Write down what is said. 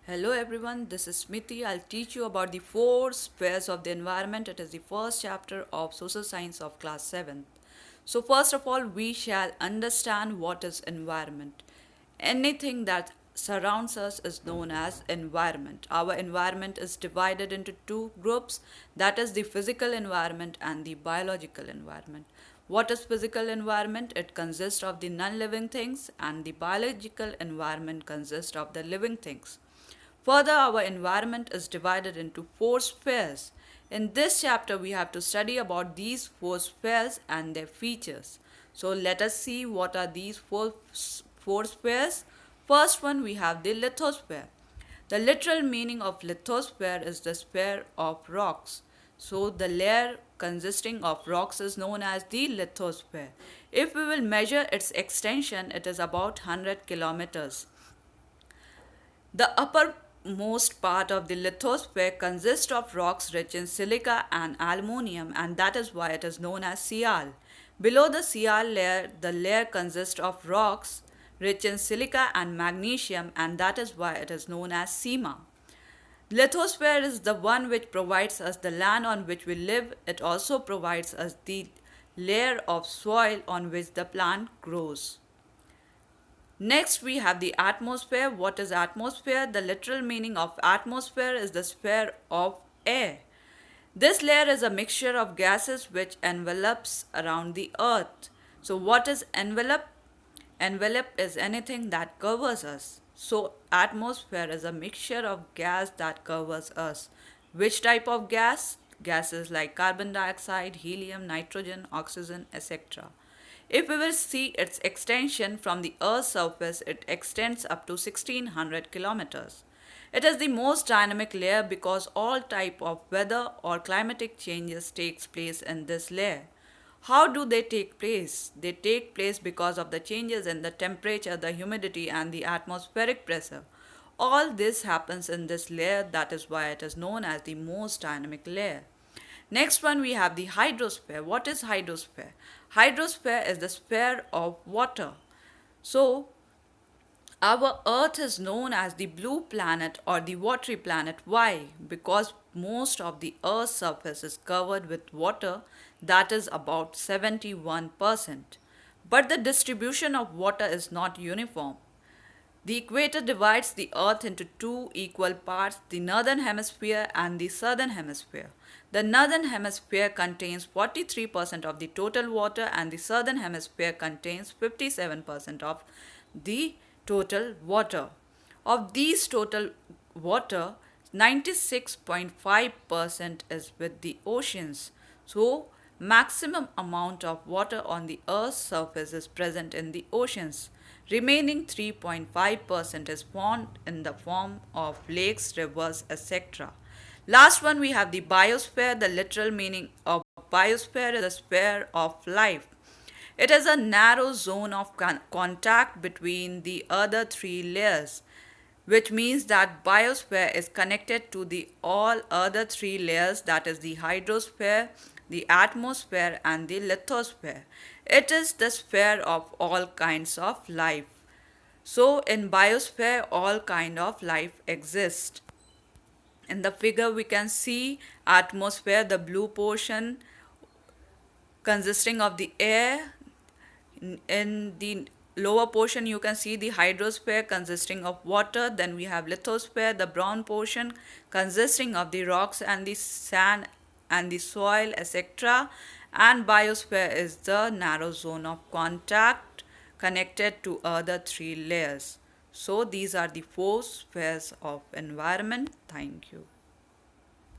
Hello everyone, this is Smiti. I'll teach you about the four spheres of the environment. It is the first chapter of social science of class 7th. So first of all, we shall understand what is environment. Anything that surrounds us is known as environment. Our environment is divided into two groups, that is the physical environment and the biological environment. What is physical environment? It consists of the non-living things, and the biological environment consists of the living things. Further, our environment is divided into four spheres. In this chapter, we have to study about these four spheres and their features. So, let us see what are these four spheres. First one, we have the lithosphere. The literal meaning of lithosphere is the sphere of rocks. So, the layer consisting of rocks is known as the lithosphere. If we will measure its extension, it is about 100 kilometers. The uppermost part of the lithosphere consists of rocks rich in silica and aluminium, and that is why it is known as Sial. Below the Sial layer, the layer consists of rocks rich in silica and magnesium, and that is why it is known as Sima. Lithosphere is the one which provides us the land on which we live. It also provides us the layer of soil on which the plant grows. Next, we have the atmosphere. What is atmosphere? The literal meaning of atmosphere is the sphere of air. This layer is a mixture of gases which envelops around the earth. So, what is envelope? Envelope is anything that covers us. So, atmosphere is a mixture of gas that covers us. Which type of gas? Gases like carbon dioxide, helium, nitrogen, oxygen, etc. If we will see its extension from the Earth's surface, it extends up to 1600 kilometers. It is the most dynamic layer because all type of weather or climatic changes takes place in this layer. How do they take place? They take place because of the changes in the temperature, the humidity and the atmospheric pressure. All this happens in this layer, that is why it is known as the most dynamic layer. Next one, we have the hydrosphere. What is hydrosphere? Hydrosphere is the sphere of water. So, our Earth is known as the blue planet or the watery planet. Why? Because most of the Earth's surface is covered with water, that is about 71%. But the distribution of water is not uniform. The equator divides the earth into two equal parts, the northern hemisphere and the southern hemisphere. The northern hemisphere contains 43% of the total water and the southern hemisphere contains 57% of the total water. Of these total water, 96.5% is with the oceans. So, maximum amount of water on the earth's surface is present in the oceans. Remaining 3.5% is found in the form of lakes, rivers, etc. Last one, we have the biosphere. The literal meaning of biosphere is the sphere of life. It is a narrow zone of contact between the other three layers, which means that biosphere is connected to the all other three layers, that is the hydrosphere, the atmosphere and the lithosphere. It is the sphere of all kinds of life. So in biosphere all kind of life exists. In the figure we can see atmosphere, the blue portion consisting of the air. In the lower portion you can see the hydrosphere consisting of water. Then we have lithosphere, the brown portion consisting of the rocks and the sand and the soil, etc. And biosphere is the narrow zone of contact connected to other three layers. So these are the four spheres of environment. Thank you.